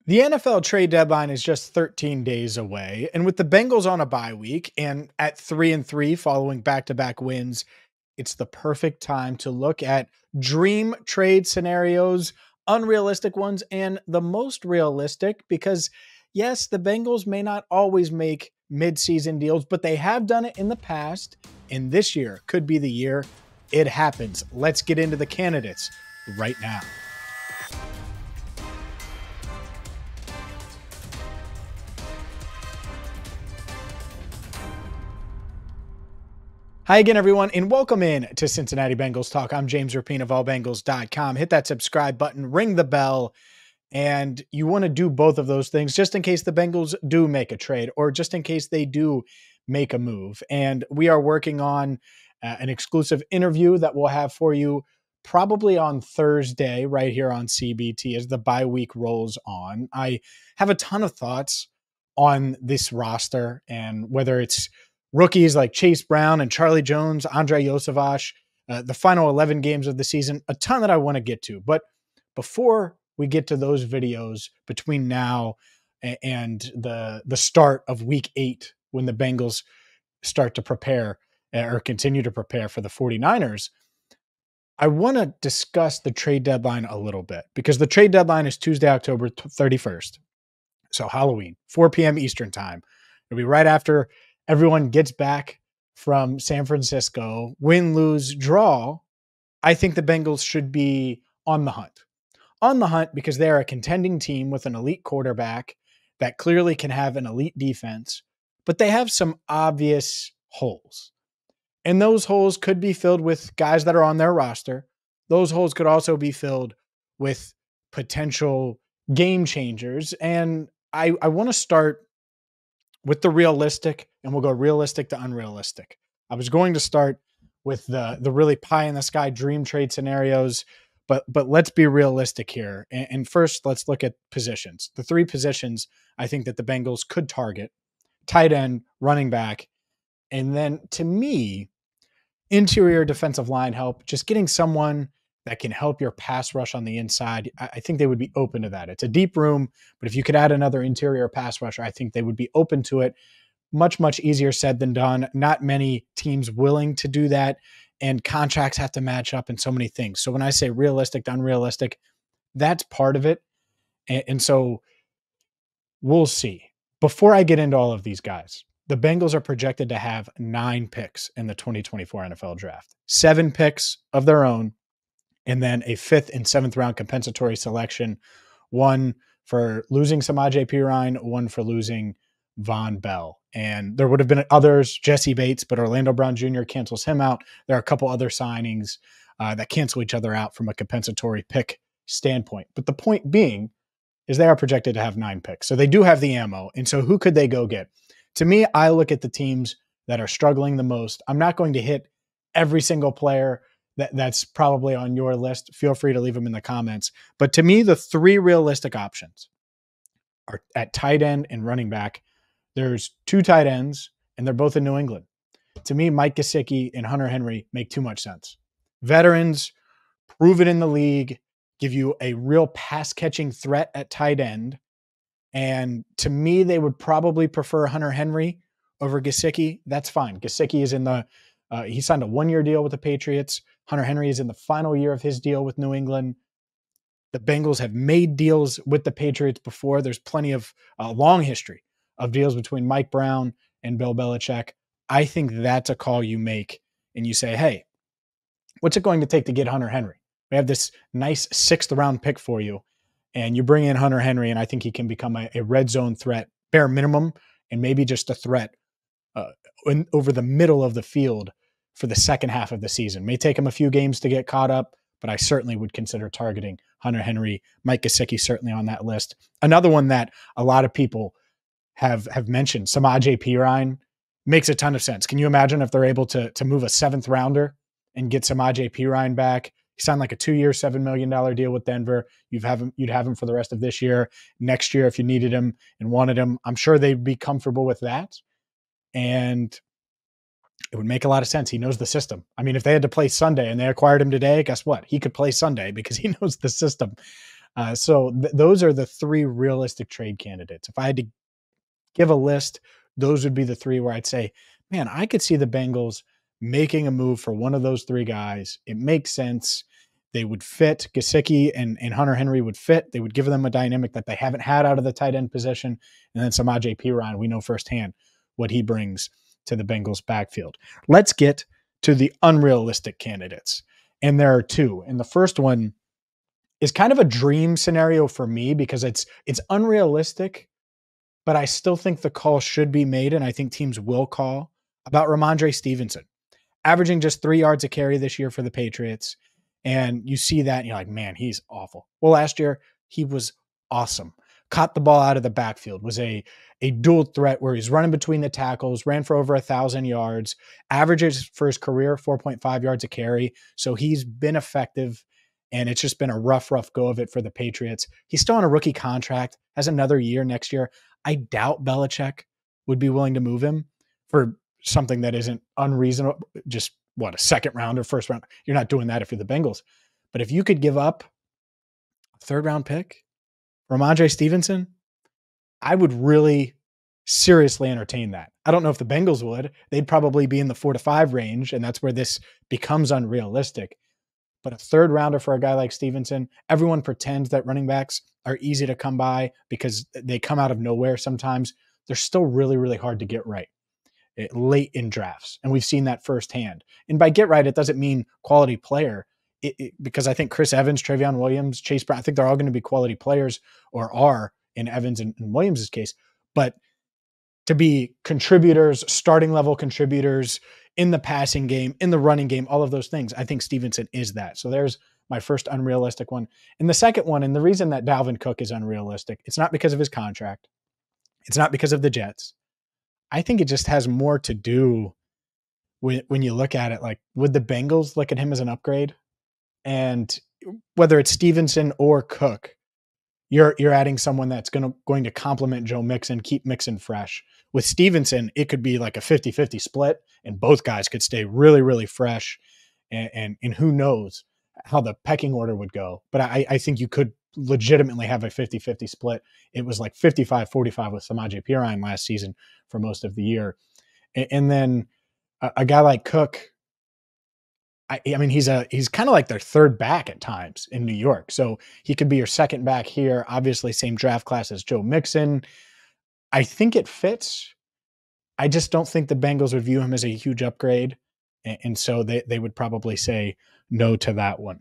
The NFL trade deadline is just 13 days away, and with the Bengals on a bye week and at 3-3 following back-to-back wins, it's the perfect time to look at dream trade scenarios, unrealistic ones, and the most realistic because yes, the Bengals may not always make mid-season deals, but they have done it in the past, and this year could be the year it happens. Let's get into the candidates right now. Hi again, everyone, and welcome in to Cincinnati Bengals Talk. I'm James Rapien of allbengals.com. Hit that subscribe button, ring the bell, and you want to do both of those things just in case the Bengals do make a trade or just in case they do make a move. And we are working on an exclusive interview that we'll have for you probably on Thursday right here on CBT as the bye week rolls on. I have a ton of thoughts on this roster and whether it's rookies like Chase Brown and Charlie Jones, Andre Yosevich, the final 11 games of the season, a ton that I want to get to. But before we get to those videos between now and the start of week 8, when the Bengals start to prepare or continue to prepare for the 49ers, I want to discuss the trade deadline a little bit because the trade deadline is Tuesday, October 31st. So Halloween, 4 p.m. Eastern time. It'll be right after everyone gets back from San Francisco. Win, lose, draw. I think the Bengals should be on the hunt. On the hunt because they're a contending team with an elite quarterback that clearly can have an elite defense, but they have some obvious holes. And those holes could be filled with guys that are on their roster. Those holes could also be filled with potential game changers. And I want to start with the realistic, and we'll go realistic to unrealistic. I was going to start with the really pie in the sky dream trade scenarios, but let's be realistic here. And first, let's look at positions. The 3 positions I think that the Bengals could target: tight end, running back, and then to me, interior defensive line help. Just getting someone that can help your pass rush on the inside. I think they would be open to that. It's a deep room, but if you could add another interior pass rusher, I think they would be open to it. Much, much easier said than done. Not many teams willing to do that, and contracts have to match up in so many things. So when I say realistic to unrealistic, that's part of it. And so we'll see. Before I get into all of these guys, the Bengals are projected to have 9 picks in the 2024 NFL Draft, 7 picks of their own, and then a 5th and 7th round compensatory selection, one for losing Samaje Perine, one for losing Von Bell. And there would have been others, Jesse Bates, but Orlando Brown Jr. cancels him out. There are a couple other signings that cancel each other out from a compensatory pick standpoint. But the point being is they are projected to have 9 picks. So they do have the ammo. And so who could they go get? To me, I look at the teams that are struggling the most. I'm not going to hit every single player that's probably on your list. Feel free to leave them in the comments. But to me, the 3 realistic options are at tight end and running back. There's 2 tight ends, and they're both in New England. To me, Mike Gesicki and Hunter Henry make too much sense. Veterans, proven in the league, give you a real pass-catching threat at tight end. And to me, they would probably prefer Hunter Henry over Gesicki. That's fine. Gesicki is in the he signed a 1-year deal with the Patriots. Hunter Henry is in the final year of his deal with New England. The Bengals have made deals with the Patriots before. There's plenty of long history of deals between Mike Brown and Bill Belichick. I think that's a call you make and you say, hey, what's it going to take to get Hunter Henry? We have this nice 6th round pick for you, and you bring in Hunter Henry, and I think he can become a red zone threat, bare minimum, and maybe just a threat over the middle of the field for the second half of the season. May take him a few games to get caught up, but I certainly would consider targeting Hunter Henry. Mike Gesicki certainly on that list. Another one that a lot of people have mentioned, Samaje Perine, makes a ton of sense. Can you imagine if they're able to move a 7th rounder and get Samaje Perine back? He signed like a 2-year, $7 million deal with Denver. You'd have him for the rest of this year. Next year, if you needed him and wanted him, I'm sure they'd be comfortable with that. And it would make a lot of sense. He knows the system. I mean, if they had to play Sunday and they acquired him today, guess what? He could play Sunday because he knows the system. Those are the three realistic trade candidates. If I had to give a list, those would be the three where I'd say, man, I could see the Bengals making a move for one of those three guys. It makes sense. They would fit. Gesicki and Hunter Henry would fit. They would give them a dynamic that they haven't had out of the tight end position. And then Samaje Perine, we know firsthand what he brings to the Bengals backfield. Let's get to the unrealistic candidates. And there are two. And the first one is kind of a dream scenario for me because it's unrealistic, but I still think the call should be made, and I think teams will call about Ramondre Stevenson, averaging just 3 yards a carry this year for the Patriots. And you see that and you're like, man, he's awful. Well, last year he was awesome. Caught the ball out of the backfield, was a dual threat where he's running between the tackles, ran for over 1,000 yards, averages for his career 4.5 yards a carry. So he's been effective, and it's just been a rough go of it for the Patriots. He's still on a rookie contract, has another year next year. I doubt Belichick would be willing to move him for something that isn't unreasonable. Just a second round or first round. You're not doing that if you're the Bengals. But if you could give up a third round pick, Ramondre Stevenson, I would really seriously entertain that. I don't know if the Bengals would. They'd probably be in the 4 to 5 range, and that's where this becomes unrealistic. But a third rounder for a guy like Stevenson, everyone pretends that running backs are easy to come by because they come out of nowhere sometimes. They're still really hard to get right late in drafts. And we've seen that firsthand. And by get right, it doesn't mean quality player. Because I think Chris Evans, Travion Williams, Chase Brown, I think they're all going to be quality players, or are in Evans and Williams' case. But to be contributors, starting level contributors in the passing game, in the running game, all of those things, I think Stevenson is that. So there's my first unrealistic one. And the second one, and the reason that Dalvin Cook is unrealistic, it's not because of his contract. It's not because of the Jets. I think it just has more to do with, when you look at it, like, would the Bengals look at him as an upgrade? And whether it's Stevenson or Cook, you're adding someone that's going to complement Joe Mixon, keep Mixon fresh. With Stevenson, it could be like a 50-50 split, and both guys could stay really fresh. And who knows how the pecking order would go. But I think you could legitimately have a 50-50 split. It was like 55-45 with Samaje Perine last season for most of the year. And then a guy like Cook, I mean, he's kind of like their third back at times in New York. So he could be your second back here. Obviously, same draft class as Joe Mixon. I think it fits. I just don't think the Bengals would view him as a huge upgrade. And so they would probably say no to that one.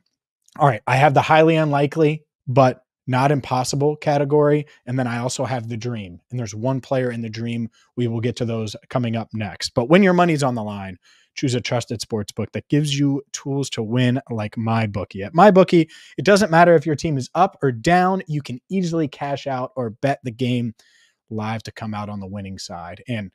All right. I have the highly unlikely, but not impossible category. And then I also have the dream. And there's one player in the dream. We will get to those coming up next. But when your money's on the line, choose a trusted sports book that gives you tools to win, like MyBookie. At MyBookie, it doesn't matter if your team is up or down. You can easily cash out or bet the game live to come out on the winning side. And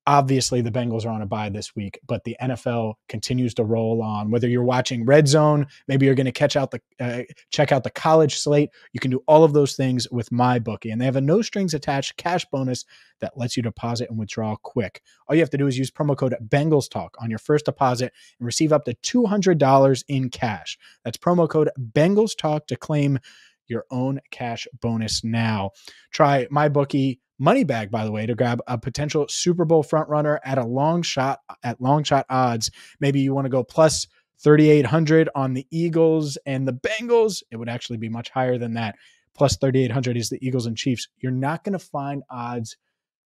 obviously, the Bengals are on a bye this week, but the NFL continues to roll on. Whether you're watching Red Zone, maybe you're going to check out the college slate. You can do all of those things with MyBookie, and they have a no strings attached cash bonus that lets you deposit and withdraw quick. All you have to do is use promo code BengalsTalk on your first deposit and receive up to $200 in cash. That's promo code BengalsTalk to claim your own cash bonus now. Try MyBookie Money Bag, by the way, to grab a potential Super Bowl frontrunner at long shot odds. Maybe you want to go plus 3,800 on the Eagles and the Bengals. It would actually be much higher than that. Plus 3,800 is the Eagles and Chiefs. You're not going to find odds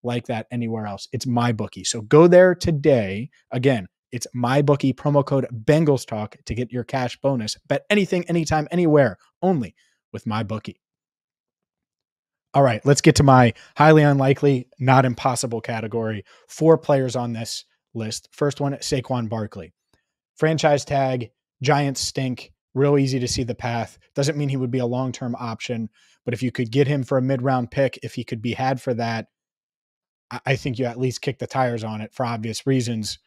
like that anywhere else. It's MyBookie. So go there today. Again, it's MyBookie, promo code BengalsTalk to get your cash bonus. Bet anything, anytime, anywhere, only with MyBookie. All right, let's get to my highly unlikely, not impossible category. 4 players on this list. First one, Saquon Barkley. Franchise tag, Giants stink, real easy to see the path. Doesn't mean he would be a long-term option, but if you could get him for a mid-round pick, if he could be had for that, I think you at least kick the tires on it for obvious reasons.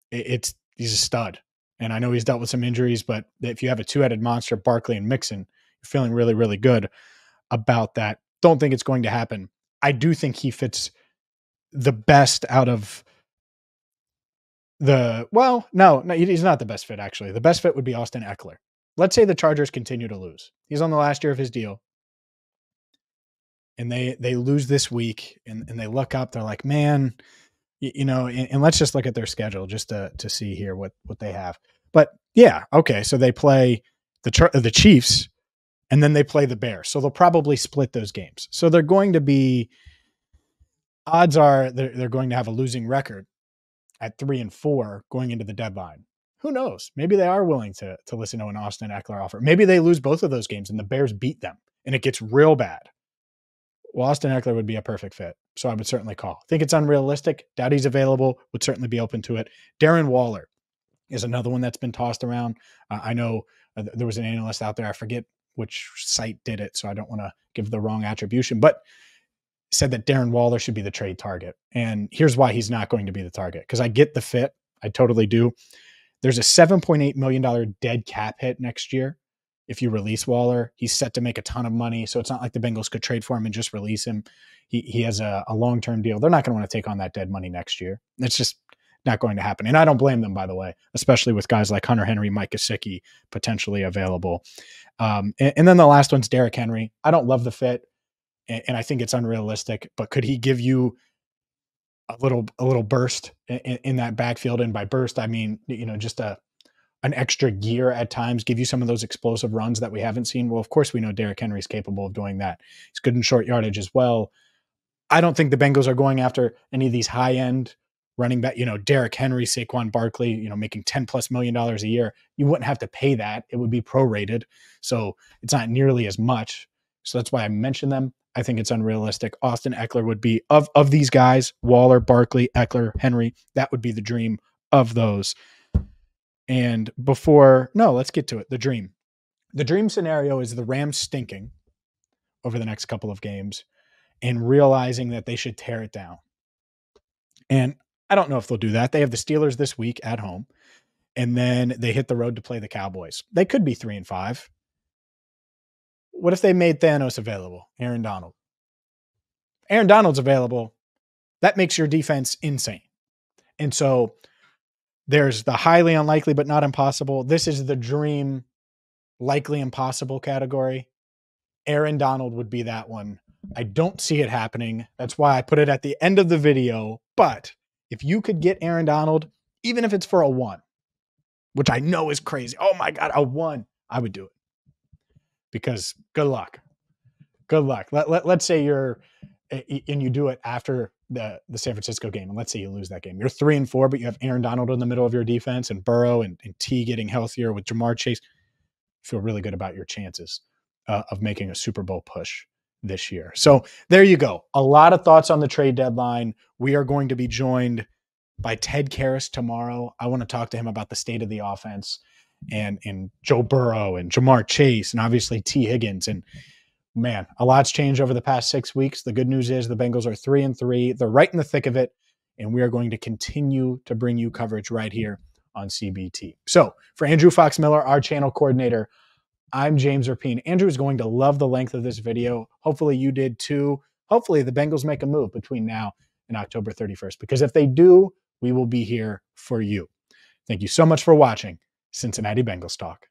He's a stud. And I know he's dealt with some injuries, but if you have a two-headed monster, Barkley and Mixon, you're feeling really good about that. Don't think it's going to happen. I do think he fits the best out of no, he's not the best fit, actually. The best fit would be Austin Eckler. let's say the Chargers continue to lose. He's on the last year of his deal. And they lose this week and they look up, they're like, man, and let's just look at their schedule just to see here what they have. But yeah, okay, so they play the Chiefs and then they play the Bears. So they'll probably split those games. So they're going to be, odds are they're going to have a losing record at 3-4 going into the deadline. Who knows? Maybe they are willing to listen to an Austin Eckler offer. Maybe they lose both of those games and the Bears beat them and it gets real bad. Well, Austin Eckler would be a perfect fit. So I would certainly call. Think it's unrealistic. Doubt he's available. Would certainly be open to it. Darren Waller is another one that's been tossed around. I know there was an analyst out there. I forget which site did it, so I don't want to give the wrong attribution, but said that Darren Waller should be the trade target. And here's why he's not going to be the target. Because I get the fit. I totally do. There's a $7.8 million dead cap hit next year. If you release Waller, he's set to make a ton of money. So it's not like the Bengals could trade for him and just release him. He has a long-term deal. They're not going to want to take on that dead money next year. It's just not going to happen. And I don't blame them, by the way, especially with guys like Hunter Henry, Mike Gesicki potentially available. And then the last one's Derrick Henry. I don't love the fit, and I think it's unrealistic, but could he give you a little burst in that backfield? And by burst, I mean, just an extra gear at times, give you some of those explosive runs that we haven't seen. Well, of course, we know Derrick Henry is capable of doing that. He's good in short yardage as well. I don't think the Bengals are going after any of these high-end running back, Derrick Henry, Saquon, Barkley, making $10+ million a year. You wouldn't have to pay that. It would be prorated. So it's not nearly as much. So that's why I mentioned them. I think it's unrealistic. Austin Eckler would be, of these guys, Waller, Barkley, Eckler, Henry, that would be the dream of those. And let's get to it. The dream. The dream scenario is the Rams stinking over the next couple of games and realizing that they should tear it down. And I don't know if they'll do that. They have the Steelers this week at home, and then they hit the road to play the Cowboys. They could be 3-5. What if they made Thanos available? Aaron Donald. Aaron Donald's available. That makes your defense insane. And so there's the highly unlikely but not impossible. This is the dream, likely impossible category. Aaron Donald would be that one. I don't see it happening. That's why I put it at the end of the video. But if you could get Aaron Donald, even if it's for a 1, which I know is crazy. Oh my God, a 1. I would do it. Because good luck. Good luck. Let's say and you do it after the San Francisco game, and let's say you lose that game. You're 3-4, but you have Aaron Donald in the middle of your defense and Burrow and T getting healthier with Jamar Chase. Feel really good about your chances of making a Super Bowl push this year. So there you go. A lot of thoughts on the trade deadline. We are going to be joined by Ted Karras tomorrow. I want to talk to him about the state of the offense and Joe Burrow and Jamar Chase and obviously T Higgins. And man, a lot's changed over the past 6 weeks. The good news is the Bengals are 3-3. They're right in the thick of it. And we are going to continue to bring you coverage right here on CBT. So for Andrew Fox Miller, our channel coordinator, I'm James Rapien. Andrew is going to love the length of this video. Hopefully you did too. Hopefully the Bengals make a move between now and October 31st, because if they do, we will be here for you. Thank you so much for watching Cincinnati Bengals Talk.